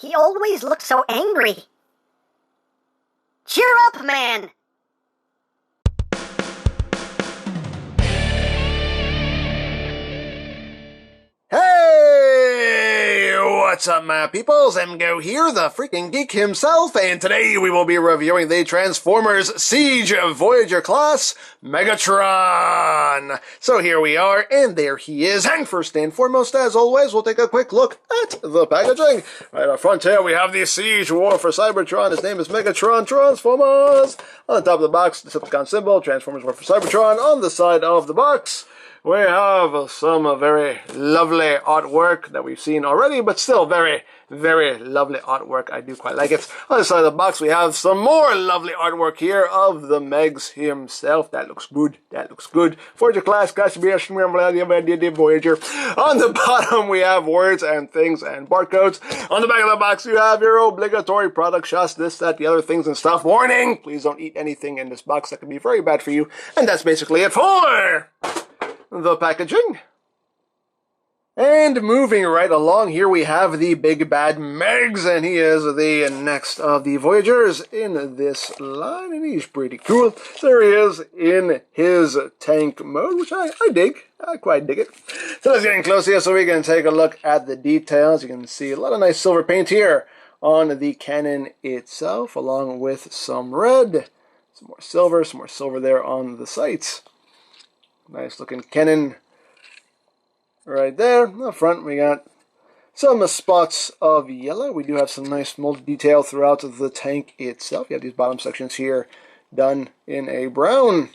He always looks so angry. Cheer up, man! Hey! What's up, my peoples? MGO here, the freaking geek himself, and today we will be reviewing the Transformers Siege Voyager class, Megatron! So here we are, and there he is, and first and foremost, as always, we'll take a quick look at the packaging. Right up front here, we have the Siege War for Cybertron. His name is Megatron Transformers! On the top of the box, the Decepticon symbol, Transformers War for Cybertron. On the side of the box, we have some very lovely artwork that we've seen already, but still very, very lovely artwork. I do quite like it. On the side of the box, we have some more lovely artwork here of the Megs himself. That looks good. That looks good. Voyager class, Voyager. On the bottom, we have words and things and barcodes. On the back of the box, you have your obligatory product shots, this, that, the other things and stuff. Warning! Please don't eat anything in this box. That can be very bad for you. And that's basically it for the packaging. And moving right along, here we have the big bad Megs, and he is the next of the Voyagers in this line, and he's pretty cool. There he is in his tank mode, which I dig. I quite dig it. So let's get in close here so we can take a look at the details. You can see a lot of nice silver paint here on the cannon itself, along with some red, some more silver there on the sights. Nice looking cannon right there. Up front we got some spots of yellow. We do have some nice molded detail throughout the tank itself. You have these bottom sections here done in a brown.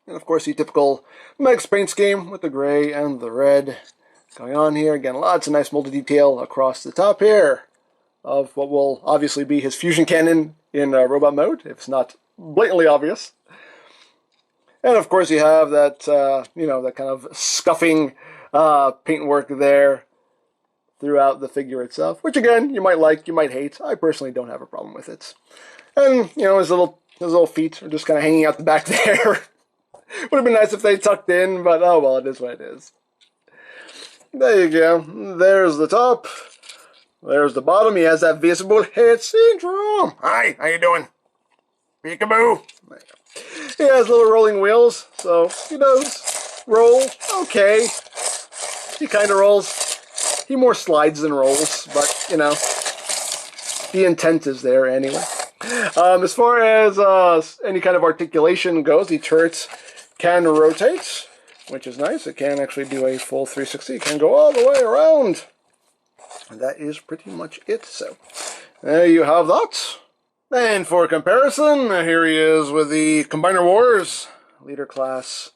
And of course the typical Megs paint scheme with the gray and the red going on here. Again, lots of nice molded detail across the top here of what will obviously be his fusion cannon in robot mode, if it's not blatantly obvious. And of course you have that, that kind of scuffing paintwork there throughout the figure itself, which again, you might like, you might hate. I personally don't have a problem with it. And, his little feet are just kind of hanging out the back there. Would have been nice if they tucked in, but oh well, it is what it is. There you go. There's the top. There's the bottom. He has that visible head syndrome. Hi, how you doing? Peekaboo. There you go. He has little rolling wheels, so he does roll okay. He kind of rolls. He more slides than rolls, but, the intent is there anyway. As far as any kind of articulation goes, the turrets can rotate, which is nice. It can actually do a full 360. It can go all the way around. And that is pretty much it. So there you have that. And for comparison, here he is with the Combiner Wars Leader Class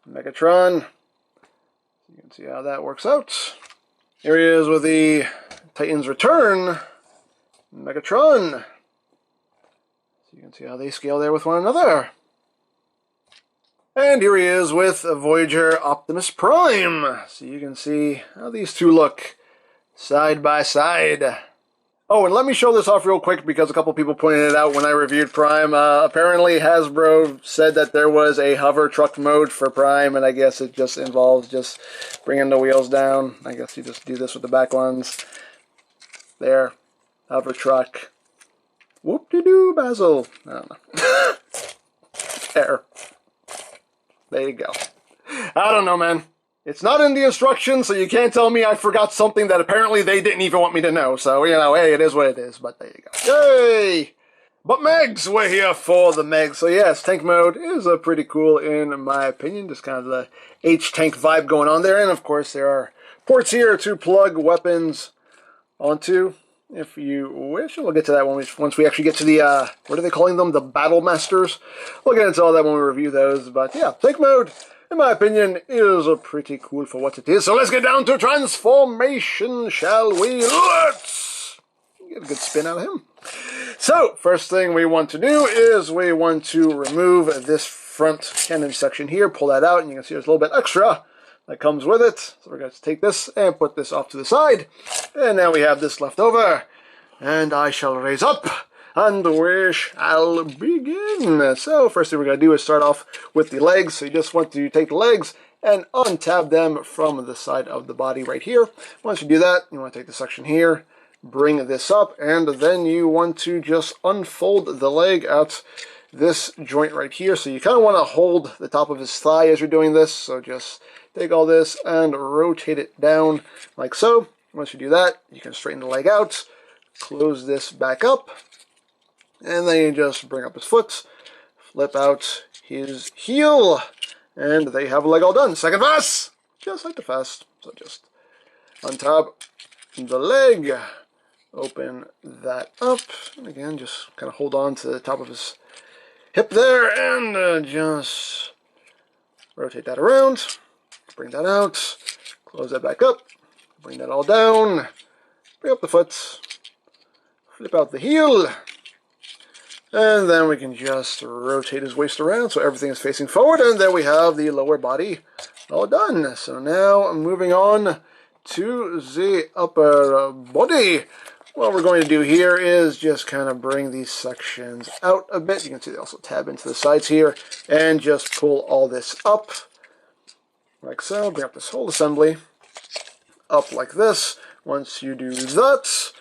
Megatron. You can see how that works out. Here he is with the Titans Return Megatron. So you can see how they scale there with one another. And here he is with Voyager Optimus Prime. So you can see how these two look side by side. Oh, and let me show this off real quick because a couple people pointed it out when I reviewed Prime. Apparently Hasbro said that there was a hover truck mode for Prime, and I guess it just involves just bringing the wheels down. I guess you just do this with the back ones. There. Hover truck. Whoop-de-doo, Basil. I don't know. There you go. I don't know, man. It's not in the instructions, so you can't tell me I forgot something that apparently they didn't even want me to know. So, hey, it is what it is, but there you go. Yay! But Megs, we're here for the Megs. So yes, tank mode is pretty cool in my opinion. Just kind of the H-tank vibe going on there. And of course there are ports here to plug weapons onto if you wish. We'll get to that once we actually get to the, what are they calling them? The Battle Masters. We'll get into all that when we review those. But yeah, tank mode, in my opinion, is pretty cool for what it is. So let's get down to transformation, shall we? Let's get a good spin out of him. So, first thing we want to do is we want to remove this front cannon section here, pull that out, and you can see there's a little bit extra that comes with it. So we're going to take this and put this off to the side. And now we have this left over. And I shall raise up, and we shall begin. So, first thing we're going to do is start off with the legs. So you just want to take the legs and untab them from the side of the body right here. Once you do that, you want to take the section here, bring this up, and then you want to just unfold the leg at this joint right here. So you kind of want to hold the top of his thigh as you're doing this. So just take all this and rotate it down like so. Once you do that, you can straighten the leg out, close this back up, and then you just bring up his foot, flip out his heel, and they have a leg all done. Second pass, just like the fast. So just untap the leg, open that up, and again, just kind of hold on to the top of his hip there, and just rotate that around, bring that out, close that back up, bring that all down, bring up the foot, flip out the heel, and then we can just rotate his waist around so everything is facing forward, and then we have the lower body all done. So now moving on to the upper body. What we're going to do here is just kind of bring these sections out a bit. You can see they also tab into the sides here, and just pull all this up like so. Bring up this whole assembly up like this. Once you do that,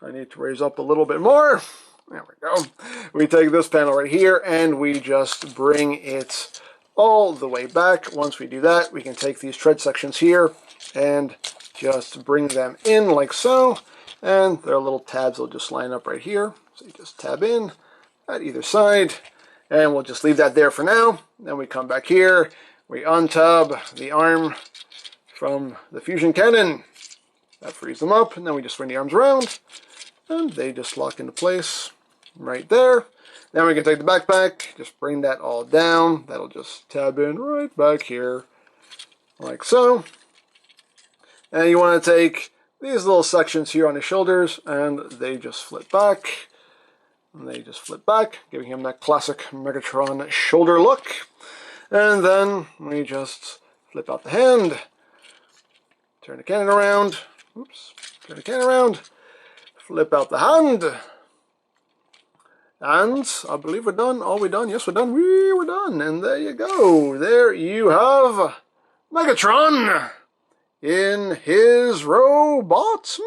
I need to raise up a little bit more. There we go. We take this panel right here and we just bring it all the way back. Once we do that, we can take these tread sections here and just bring them in like so. And their little tabs will just line up right here. So you just tab in at either side, and we'll just leave that there for now. Then we come back here, we untab the arm from the fusion cannon. That frees them up, and then we just bring the arms around, and they just lock into place right there. Then we can take the backpack, just bring that all down. That'll just tab in right back here, like so. And you want to take these little sections here on his shoulders, and they just flip back. And they just flip back, giving him that classic Megatron shoulder look. And then we just flip out the hand, turn the cannon around, oops, turn the cannon around, flip out the hand, and I believe we're done. Are we done? Yes, we're done. We're done. And there you go. There you have Megatron in his robot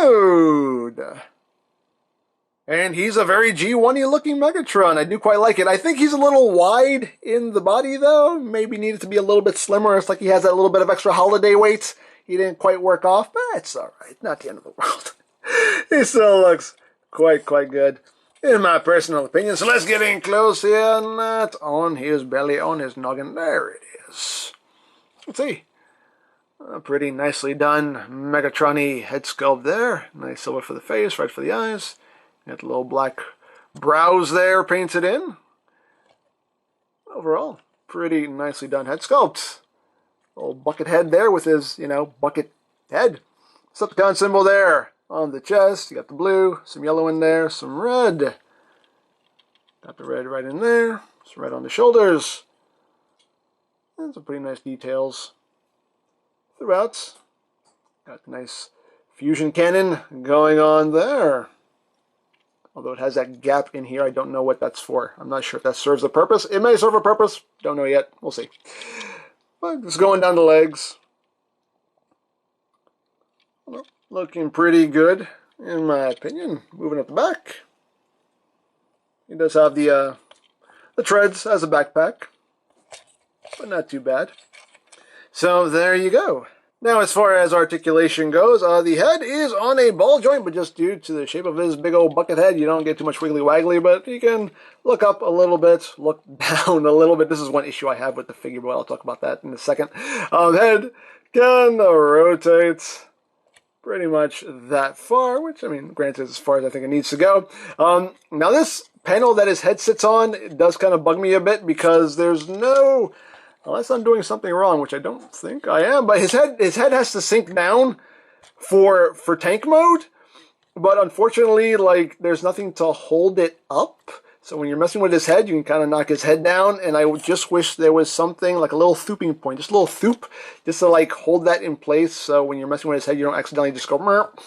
mode. And he's a very G1-y looking Megatron. I do quite like it. I think he's a little wide in the body, though. Maybe needed to be a little bit slimmer. It's like he has that little bit of extra holiday weight. He didn't quite work off, but it's all right. Not the end of the world. He still looks quite good, in my personal opinion. So let's get in close here, and that on his belly, on his noggin. There it is. Let's see. A pretty nicely done Megatron-y head sculpt there. Nice silver for the face, right for the eyes. Got the little black brows there painted in. Overall, pretty nicely done head sculpt. Little bucket head there with his, bucket head. Decepticon symbol there on the chest. You got the blue, some yellow in there, some red. Got the red right in there. Some red on the shoulders. And some pretty nice details throughout. Got the nice fusion cannon going on there. Although it has that gap in here, I don't know what that's for. I'm not sure if that serves a purpose. It may serve a purpose. Don't know yet. We'll see. But just going down the legs. Well, looking pretty good, in my opinion. Moving up the back. He does have the treads as a backpack. But not too bad. So there you go. Now, as far as articulation goes, the head is on a ball joint, but just due to the shape of his big old bucket head, you don't get too much wiggly-waggly, but you can look up a little bit, look down a little bit. This is one issue I have with the figure, but I'll talk about that in a second. Head can rotate pretty much that far, which, I mean, granted, as far as I think it needs to go. Now, this panel that his head sits on, it does kind of bug me a bit, because there's no... Unless I'm doing something wrong, which I don't think I am, but his head has to sink down for tank mode. But unfortunately, like, there's nothing to hold it up. So when you're messing with his head, you can kind of knock his head down. And I just wish there was something like a little thooping point, just a little thoop, just to like hold that in place. So when you're messing with his head, you don't accidentally just go. Merp.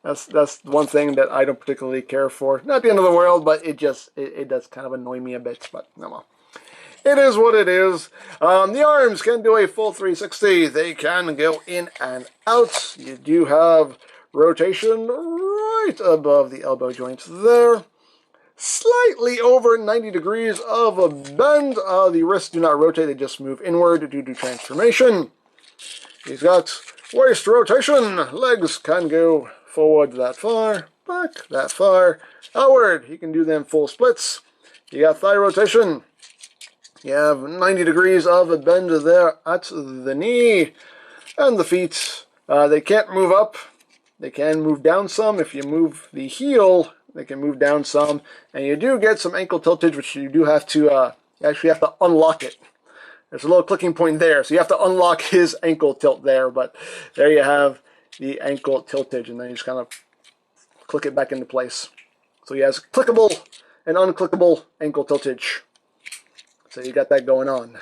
That's one thing that I don't particularly care for. Not the end of the world, but it does kind of annoy me a bit. But no well. It is what it is. The arms can do a full 360. They can go in and out. You do have rotation right above the elbow joints there. Slightly over 90 degrees of a bend. The wrists do not rotate, they just move inward due to transformation. He's got waist rotation. Legs can go forward that far, back that far, outward. He can do them full splits. You got thigh rotation. You have 90 degrees of a bend there at the knee. And the feet, they can't move up. They can move down some. If you move the heel, they can move down some. And you do get some ankle tiltage, which you do have to, you actually have to unlock it. There's a little clicking point there, so you have to unlock his ankle tilt there. But there you have the ankle tiltage, and then you just kind of click it back into place. So he has clickable and unclickable ankle tiltage. So you got that going on.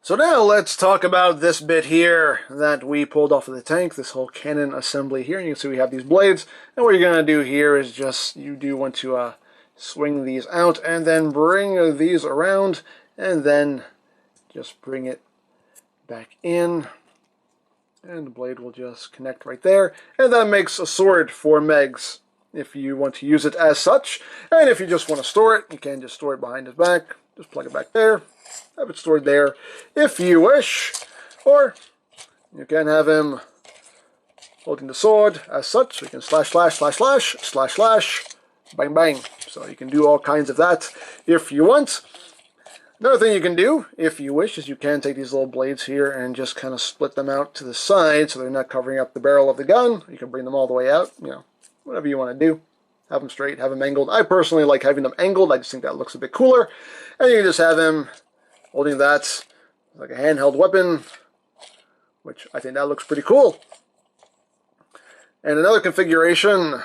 So now let's talk about this bit here that we pulled off of the tank, this whole cannon assembly here. And you can see we have these blades. And what you're going to do here is just, you do want to swing these out and then bring these around and then just bring it back in. And the blade will just connect right there. And that makes a sword for Megs if you want to use it as such. And if you just want to store it, you can just store it behind his back. Just plug it back there. Have it stored there if you wish. Or you can have him holding the sword as such. So you can slash, slash, slash, slash, slash, slash, bang, bang. So you can do all kinds of that if you want. Another thing you can do, if you wish, is you can take these little blades here and just kind of split them out to the side so they're not covering up the barrel of the gun. You can bring them all the way out, you know, whatever you want to do. Have them straight, have them angled. I personally like having them angled. I just think that looks a bit cooler. And you can just have him holding that like a handheld weapon, which I think that looks pretty cool. And another configuration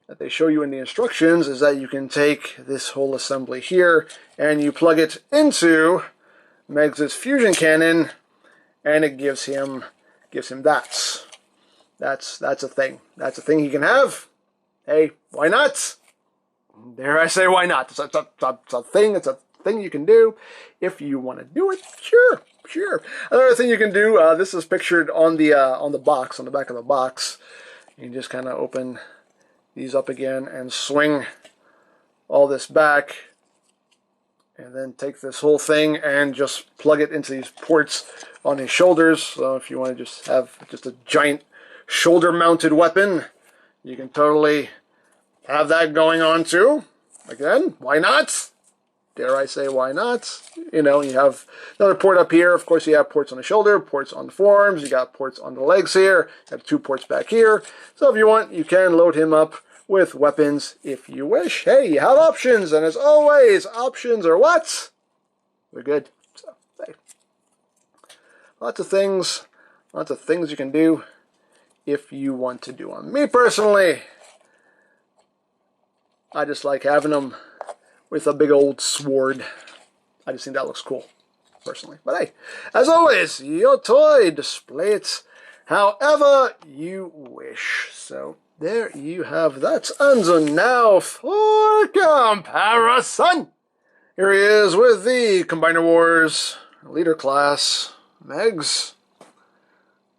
that they show you in the instructions is that you can take this whole assembly here and you plug it into Megs' fusion cannon, and it gives him that. That's a thing. That's a thing he can have. Hey, why not? Dare I say why not? It's a thing. It's a thing you can do if you want to do it. Sure. Another thing you can do. This is pictured on the box, on the back of the box. You can just kind of open these up again and swing all this back, and then take this whole thing and just plug it into these ports on his shoulders. So if you want to just have just a giant shoulder-mounted weapon, you can totally have that going on too. Again, why not? Dare I say why not? You know, you have another port up here. Of course, you have ports on the shoulder, ports on the forearms. You got ports on the legs here. You have 2 ports back here. So if you want, you can load him up with weapons if you wish. Hey, you have options, and as always, options are what? They're good. So, hey, lots of things you can do if you want to do them. Me personally, I just like having them with a big old sword. I just think that looks cool, personally. But hey, as always, your toy, display it however you wish. So there you have that. And now for comparison. Here he is with the Combiner Wars Leader Class Megs.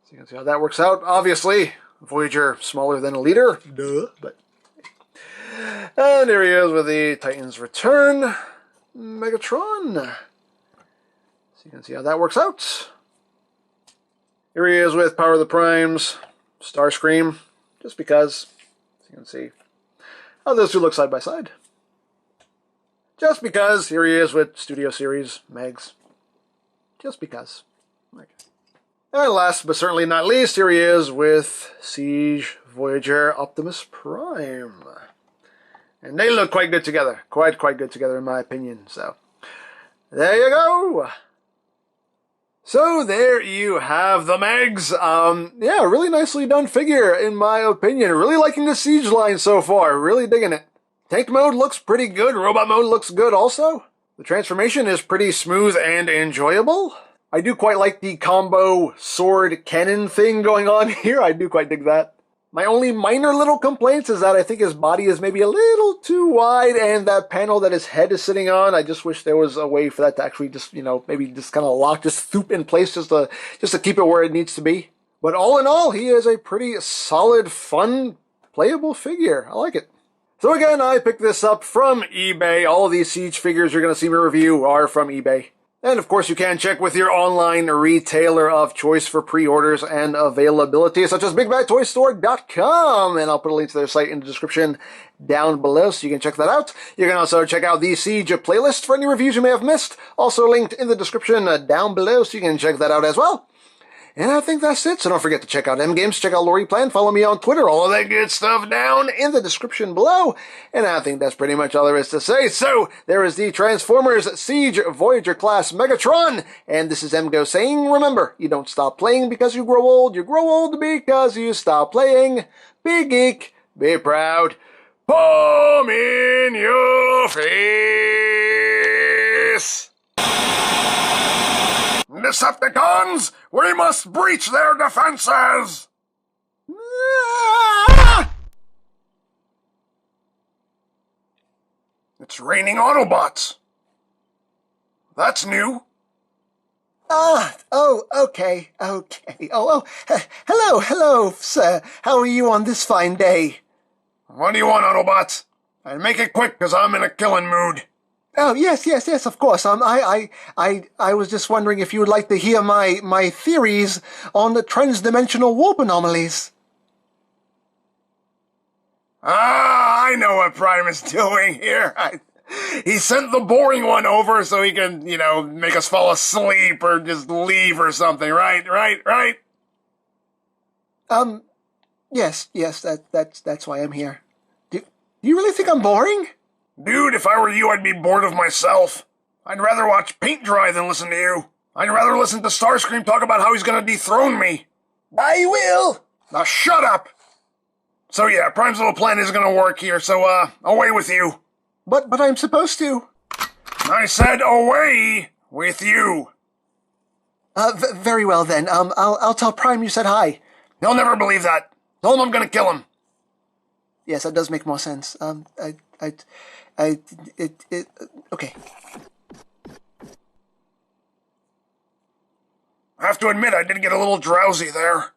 So you can see how that works out. Obviously, Voyager smaller than a Leader. Duh. But and here he is with the Titan's Return Megatron. So you can see how that works out. Here he is with Power of the Primes Starscream, just because. So you can see how those two look side by side. Just because. Here he is with Studio Series Megs. Just because. Okay. And last but certainly not least, here he is with Siege Voyager Optimus Prime. And they look quite good together. Quite good together, in my opinion. So, there you go. So, there you have the Megs. Yeah, really nicely done figure, in my opinion. Really liking the Siege line so far. Really digging it. Tank mode looks pretty good. Robot mode looks good also. The transformation is pretty smooth and enjoyable. I do quite like the combo sword cannon thing going on here. I do quite dig that. My only minor little complaints is that I think his body is maybe a little too wide, and that panel that his head is sitting on, I just wish there was a way for that to actually just, you know, maybe just kind of lock, just swoop in place just to keep it where it needs to be. But all in all, he is a pretty solid, fun, playable figure. I like it. So again, I picked this up from eBay. All of these Siege figures you're going to see me review are from eBay. And of course, you can check with your online retailer of choice for pre-orders and availability, such as BigBadToyStore.com. And I'll put a link to their site in the description down below, so you can check that out. You can also check out the Siege playlist for any reviews you may have missed, also linked in the description down below, so you can check that out as well. And I think that's it, so don't forget to check out MGames, check out Lori Plan, follow me on Twitter, all of that good stuff down in the description below. And I think that's pretty much all there is to say. So, there is the Transformers Siege Voyager class Megatron, and this is MGo saying, remember, you don't stop playing because you grow old because you stop playing. Be geek, be proud, palm in your face. Decepticons, we must breach their defenses! It's raining Autobots. That's new. Okay. Hello, sir. How are you on this fine day? What do you want, Autobots? And make it quick, because I'm in a killing mood. Oh, yes, of course. I was just wondering if you would like to hear my theories on the transdimensional warp anomalies. I know what Prime is doing here. He sent the boring one over so he can, make us fall asleep or just leave or something, right? Yes, that's why I'm here. Do you really think I'm boring? Dude, if I were you, I'd be bored of myself. I'd rather watch paint dry than listen to you. I'd rather listen to Starscream talk about how he's gonna dethrone me. I will! Now shut up! So yeah, Prime's little plan isn't gonna work here, so, away with you. But I'm supposed to. I said away with you. Very well then. I'll tell Prime you said hi. He'll never believe that. Tell him I'm gonna kill him. Yes, that does make more sense. Okay. I have to admit, I did get a little drowsy there.